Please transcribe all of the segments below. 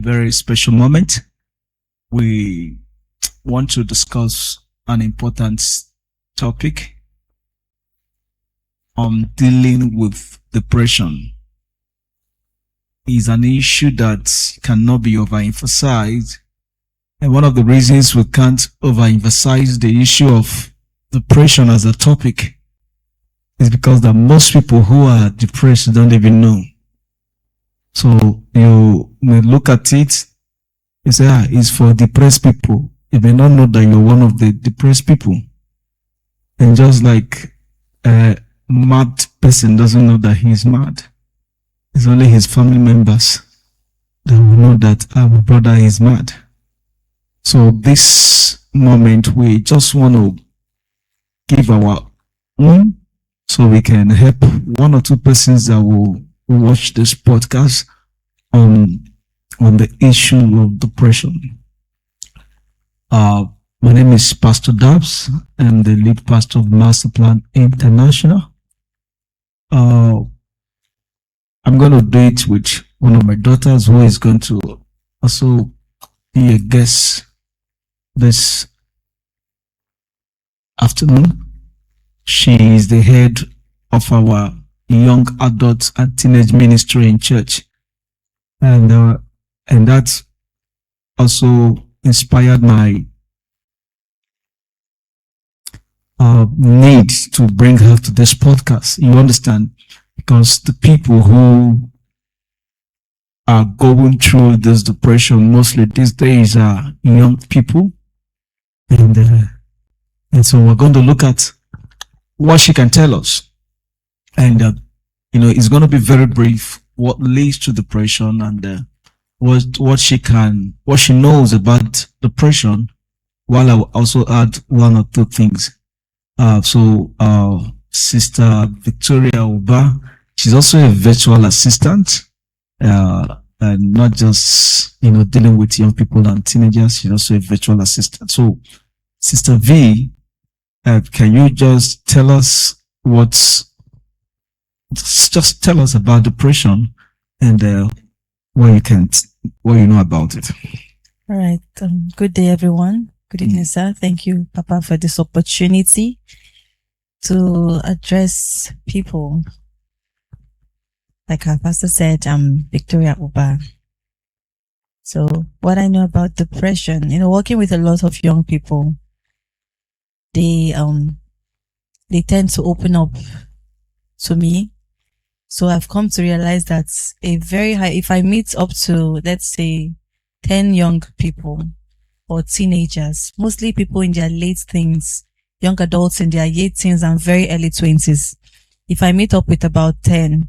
very special moment. We want to discuss an important topic on dealing with depression. Is an issue that cannot be overemphasized. And one of the reasons we can't overemphasize the issue of depression as a topic is because that most people who are depressed don't even know. So you may look at it, you say, it's for depressed people. You may not know that you're one of the depressed people. And just like a mad person doesn't know that he's mad, it's only his family members that will know that our brother is mad. So this moment, we just want to give our own so we can help one or two persons that will watch this podcast on the issue of depression. My name is Pastor Dabbs. I'm the lead pastor of Master Plan International. I'm going to do it with one of my daughters who is going to also be a guest this afternoon. She is the head of our young adults and teenage ministry in church. And that also inspired my need to bring her to this podcast. You understand? Because the people who are going through this depression mostly these days are young people. And so we're going to look at what she can tell us. And, it's going to be very brief, what leads to depression and what she knows about depression, while I will also add one or two things. Sister Victoria Uba, she's also a virtual assistant, and not just, dealing with young people and teenagers. She's also a virtual assistant. So, Sister V, can you just tell us just tell us about depression and what you know about it. All right. Good day, everyone. Good evening, sir. Thank you, Papa, for this opportunity to address people. Like our pastor said, I'm Victoria Uba. So what I know about depression, working with a lot of young people, they tend to open up to me. So I've come to realize that if I meet up to, let's say, 10 young people or teenagers, mostly people in their late teens, young adults in their late teens and very early 20s. If I meet up with about 10,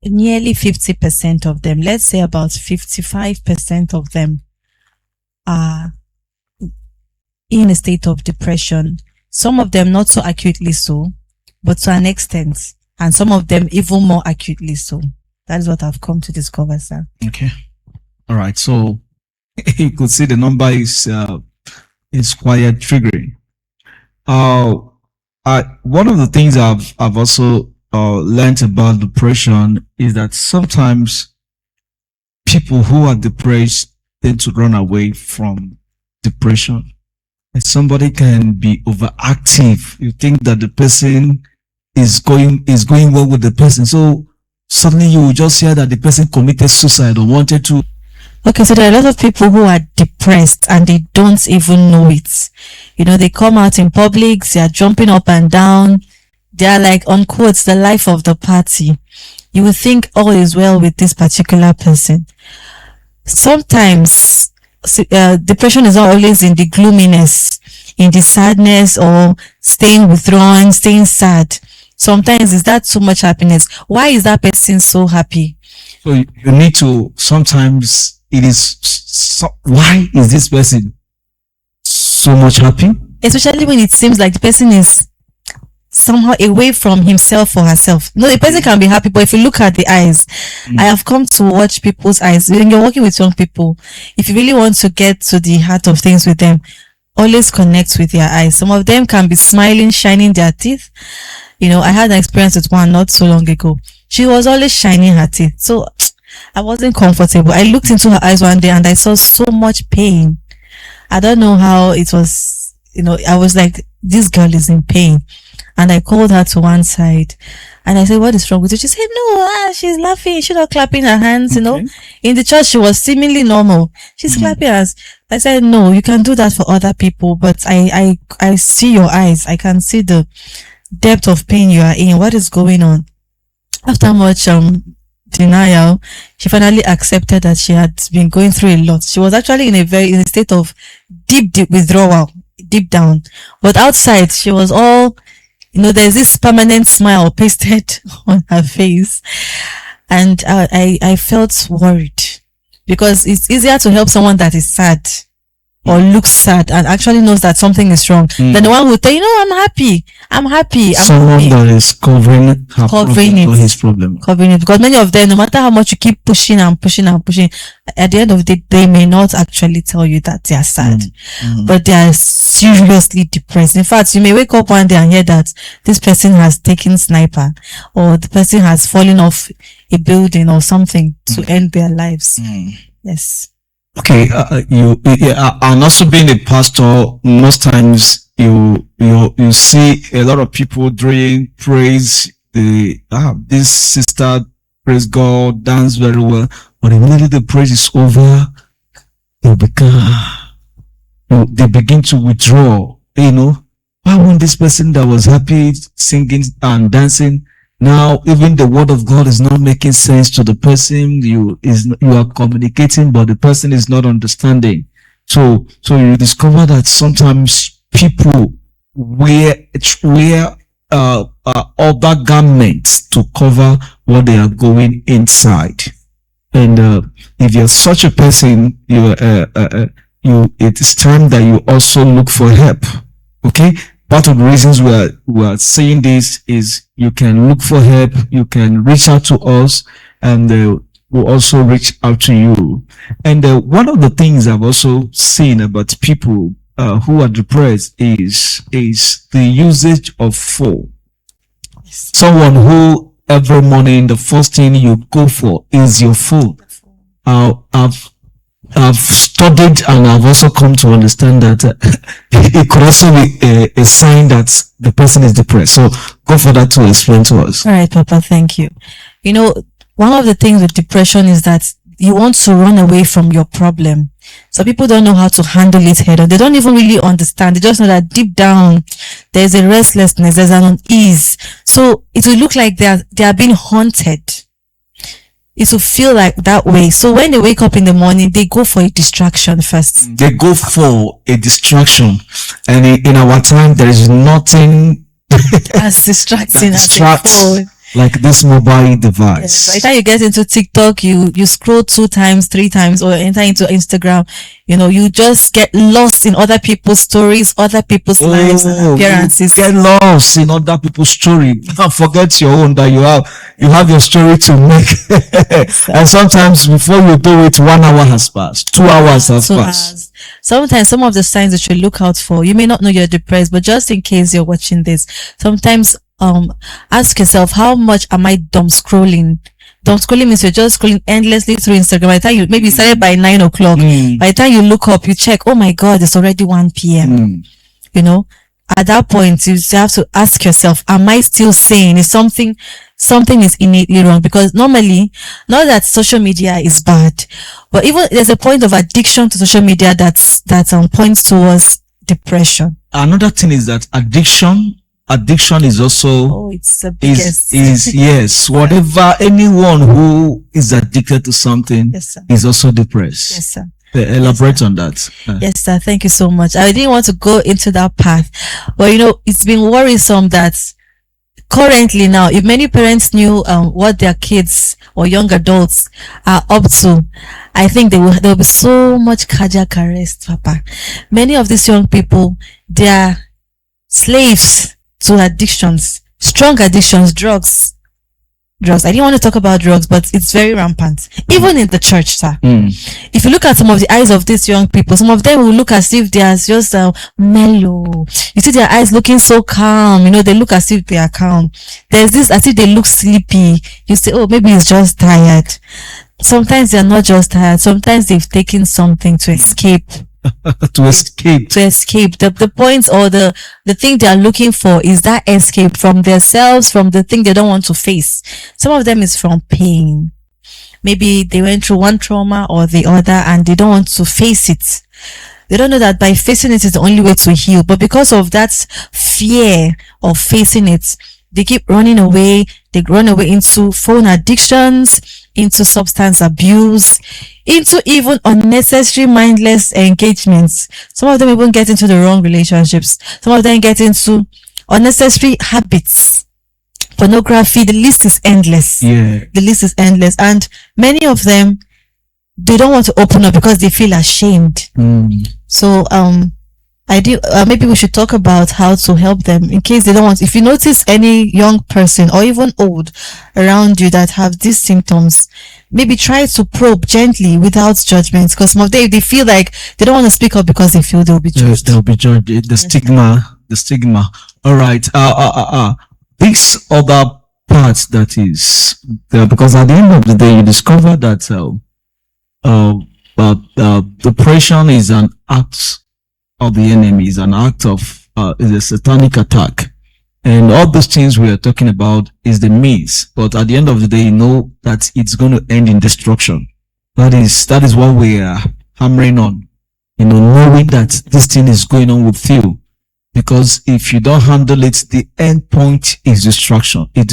nearly 50% of them, let's say about 55% of them are in a state of depression. Some of them not so acutely so, but to an extent. And some of them even more acutely so. That is what I've come to discover, sir. Okay. All right. So you could see the number is quite triggering. One of the things I've also learned about depression is that sometimes people who are depressed tend to run away from depression. And somebody can be overactive. You think that the person is going well with the person. So suddenly you will just hear that the person committed suicide or wanted to. Okay, so there are a lot of people who are depressed and they don't even know it. They come out in public, they are jumping up and down. They are like, unquote, the life of the party. You will think all is well with this particular person. Sometimes depression is not always in the gloominess, in the sadness, or staying withdrawn, staying sad. Sometimes is that too much happiness? Why is that person so happy? So you need to, sometimes it is, why is this person so much happy? Especially when it seems like the person is somehow away from himself or herself. No, the person can be happy, but if you look at the eyes, I have come to watch people's eyes. When you're working with young people, if you really want to get to the heart of things with them, always connect with their eyes. Some of them can be smiling, shining their teeth. I had an experience with one not so long ago. She was always shining her teeth. So I wasn't comfortable. I looked into her eyes one day and I saw so much pain. I don't know how it was, I was like, this girl is in pain. And I called her to one side and I said, what is wrong with you? She said, no, she's laughing. She's not clapping her hands, Okay. In the church, she was seemingly normal. She's clapping her hands. I said, no, you can do that for other people, but I see your eyes. I can see the depth of pain you are in. What is going on? After much denial, she finally accepted that she had been going through a lot. She was actually in a state of deep withdrawal, deep down. But outside, she was all, there's this permanent smile pasted on her face. And I felt worried because it's easier to help someone that is sad or looks sad and actually knows that something is wrong than the one who will tell I'm happy. Someone that is covering her problem or his problem. Covering it, because many of them, no matter how much you keep pushing and pushing and pushing, at the end of the day, they may not actually tell you that they are sad, but they are seriously depressed. In fact, you may wake up one day and hear that this person has taken sniper or the person has fallen off a building or something to end their lives. Yes. Okay, and also being a pastor, most times you see a lot of people during praise. This sister praise God, dance very well, but immediately the praise is over, they begin to withdraw. Why won't this person that was happy singing and dancing? Now, even the word of God is not making sense to the person. You are communicating, but the person is not understanding. So you discover that sometimes people wear other garments to cover what they are going inside. And if you're such a person, it is time that you also look for help. Okay. Part of the reasons we are saying this is you can look for help, you can reach out to us, and we'll also reach out to you. And one of the things I've also seen about people who are depressed is the usage of phone. Someone who every morning the first thing you go for is your phone. I've studied and I've also come to understand that it could also be a sign that the person is depressed. So go for that to explain to us. All right, Papa, thank you. One of the things with depression is that you want to run away from your problem. So people don't know how to handle it head on. They don't even really understand. They just know that deep down there's a restlessness, there's an unease. So it will look like they are being haunted. It will feel like that way. So when they wake up in the morning, they go for a distraction first. They go for a distraction. And in our time, there is nothing as distracting as a phone. Like this mobile device. Yes. By the time you get into TikTok, you scroll 2 times, 3 times, or enter into Instagram, you just get lost in other people's stories, other people's lives and appearances. Get lost in other people's story. Don't forget your own, that you have your story to make. And sometimes before you do it, 1 hour has passed, 2 hours have passed. Sometimes some of the signs that you look out for, you may not know you're depressed, but just in case you're watching this, sometimes ask yourself, how much am I dumb scrolling? Dumb scrolling means you're just scrolling endlessly through Instagram. By the time you started by 9 o'clock. By the time you look up, you check, oh my God, it's already 1 p.m. At that point, you have to ask yourself, am I still sane? Is something is innately wrong? Because normally, not that social media is bad, but even there's a point of addiction to social media that points towards depression. Another thing is that addiction is also it's the biggest. Yes, whatever, anyone who is addicted to something is also depressed. Yes, sir. Elaborate on that. Yes, sir. Thank you so much. I didn't want to go into that path, but it's been worrisome that currently now, if many parents knew what their kids or young adults are up to, I think there will be so much cardiac arrest, Papa. Many of these young people, they are slaves to addictions, strong addictions, drugs. I didn't want to talk about drugs, but it's very rampant. Even in the church, sir. If you look at some of the eyes of these young people, some of them will look as if they are just mellow. You see their eyes looking so calm. They look as if they are calm. There's this, as if they look sleepy. You say, oh, maybe he's just tired. Sometimes they're not just tired. Sometimes they've taken something to escape. To escape. To escape. The point or the thing they are looking for is that escape from themselves, from the thing they don't want to face. Some of them is from pain. Maybe they went through one trauma or the other and they don't want to face it. They don't know that by facing it is the only way to heal. But because of that fear of facing it, they keep running away. They run away into phone addictions, into substance abuse, into even unnecessary mindless engagements. Some of them even get into the wrong relationships. Some of them get into unnecessary habits. Pornography, the list is endless. Yeah. The list is endless. And many of them, they don't want to open up because they feel ashamed. So maybe we should talk about how to help them in case they don't want. If you notice any young person or even old around you that have these symptoms, maybe try to probe gently without judgment, because some of them, they feel like they don't want to speak up because they feel they'll be judged. They'll be judged. The stigma. All right. This other part that is because at the end of the day, you discover that depression is an act of the enemy, is an act of is a satanic attack, and all those things we are talking about is the means. But at the end of the day, you know that it's going to end in destruction. That is what we are hammering on. Knowing that this thing is going on with you. Because if you don't handle it, the end point is destruction. You're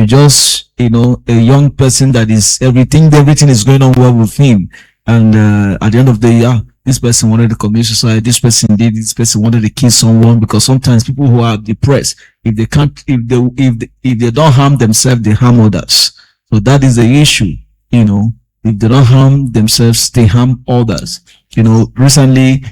just, a young person that is everything is going on well with him. And at the end of the day, this person wanted to commit suicide. This person wanted to kill someone. Because sometimes people who are depressed, if they don't harm themselves, they harm others. So that is the issue. If they don't harm themselves, they harm others. Recently,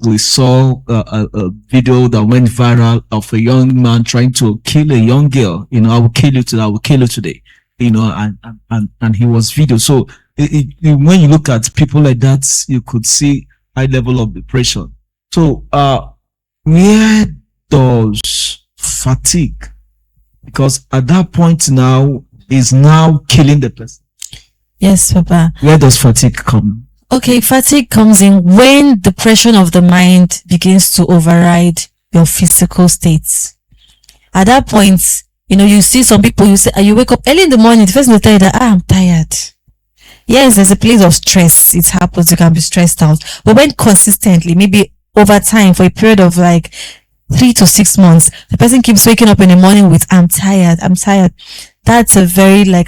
we saw a video that went viral of a young man trying to kill a young girl. I will kill you today. I will kill you today. And he was video. So when you look at people like that, you could see high level of depression. So where does fatigue? Because at that point now is now killing the person. Yes, Papa. Where does fatigue come? Okay, fatigue comes in when the pressure of the mind begins to override your physical states. At that point, you see some people, you wake up early in the morning, the first thing they tell you that, I'm tired. Yes, there's a place of stress. It happens, you can be stressed out. But when consistently, maybe over time, for a period of like 3 to 6 months, the person keeps waking up in the morning with, I'm tired. That's a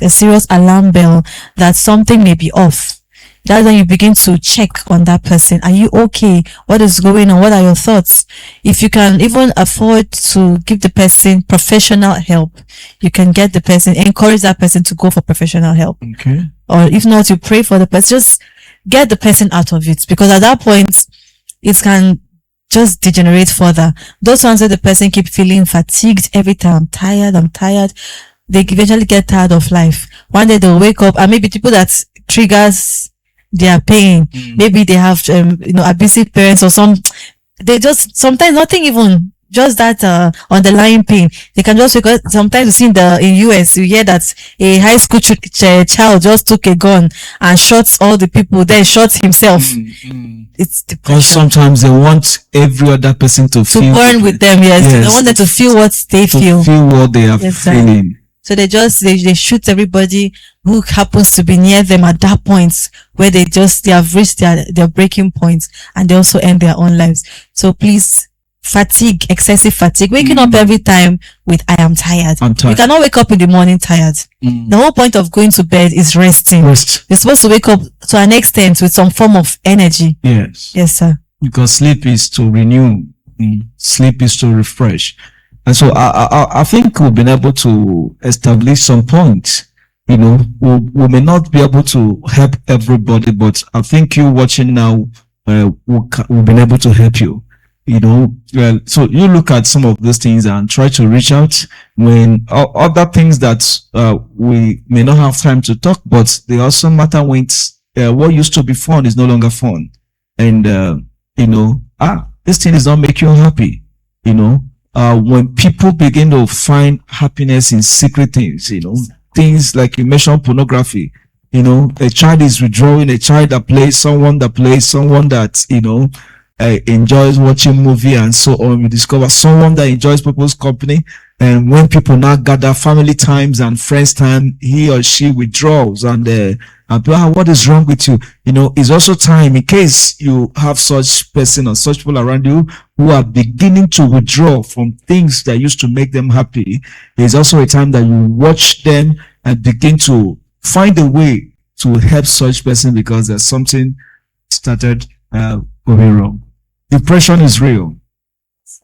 serious alarm bell that something may be off. That's when you begin to check on that person. Are you okay? What is going on? What are your thoughts? If you can even afford to give the person professional help, you can encourage that person to go for professional help. Okay. Or if not, you pray for the person. Just get the person out of it, because at that point, it can just degenerate further. Those ones where the person keep feeling fatigued every time, I'm tired, they eventually get tired of life. One day they'll wake up, and maybe people that triggers their pain. Maybe they have, abusive parents or they just, sometimes nothing even, just that, underlying pain. They can just, because sometimes you see in US, you hear that a high school child just took a gun and shot all the people, then shot himself. It's depression. Because sometimes they want every other person to feel. Burn with them, yes. They want them to feel what they feel. Feel what they are feeling. So they shoot everybody who happens to be near them at that point where they have reached their breaking point, and they also end their own lives. So please, excessive fatigue, waking up every time with, I am tired. You cannot wake up in the morning tired. The whole point of going to bed is resting. You're supposed to wake up to an extent with some form of energy. Yes. Yes, sir. Because sleep is to renew. Sleep is to refresh. And so I think we've been able to establish some points. We may not be able to help everybody, but I think you watching now, we've been able to help you. So you look at some of those things and try to reach out when other things that we may not have time to talk, but they also matter when what used to be fun is no longer fun. And, this thing does not make you happy, when people begin to find happiness in secret things, things like you mentioned pornography, a child is withdrawing, a child that plays, someone that, enjoys watching movie and so on. You discover someone that enjoys people's company. And when people now gather family times and friends time, he or she withdraws and what is wrong with you? It's also time in case you have such person or such people around you who are beginning to withdraw from things that used to make them happy. It's also a time that you watch them and begin to find a way to help such person because there's something started going wrong. Depression is real.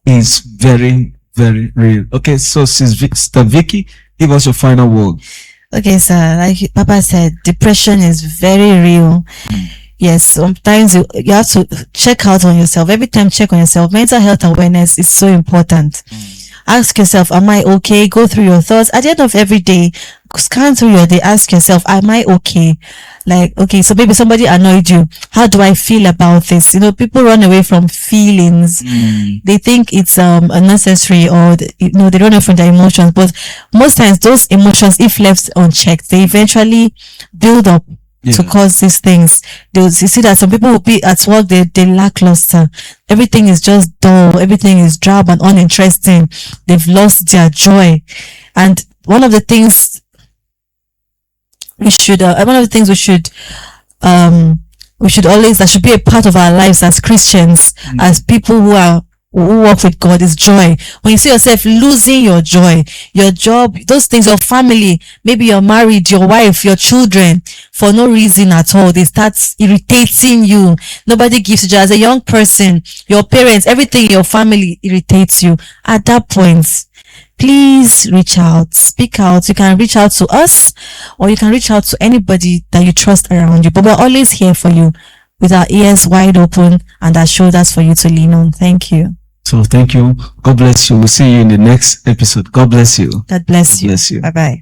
It's very, very real. Okay, so Sister Vicky, give us your final word. Okay, sir. Like Papa said, depression is very real. Yes, sometimes you have to check out on yourself. Every time, check on yourself. Mental health awareness is so important. Ask yourself, am I okay? Go through your thoughts. At the end of every day, scan through your day. Ask yourself, am I okay? Like, okay, so maybe somebody annoyed you. How do I feel about this? People run away from feelings. They think it's unnecessary, or they run away from their emotions. But most times, those emotions, if left unchecked, they eventually build up to cause these things. You see that some people will be at work, they lackluster. Everything is just dull. Everything is drab and uninteresting. They've lost their joy. And one of the things we should always, that should be a part of our lives as Christians, as people who work with God, is joy. When you see yourself losing your joy, your job, those things, your family, maybe you're married, your wife, your children, for no reason at all, they start irritating you. Nobody gives you joy. As a young person, your parents, everything in your family irritates you. At that point, please reach out, speak out. You can reach out to us, or you can reach out to anybody that you trust around you. But we're always here for you with our ears wide open and our shoulders for you to lean on. Thank you. So thank you. God bless you. We'll see you in the next episode. God bless you. God bless you. Bless you. Bye-bye.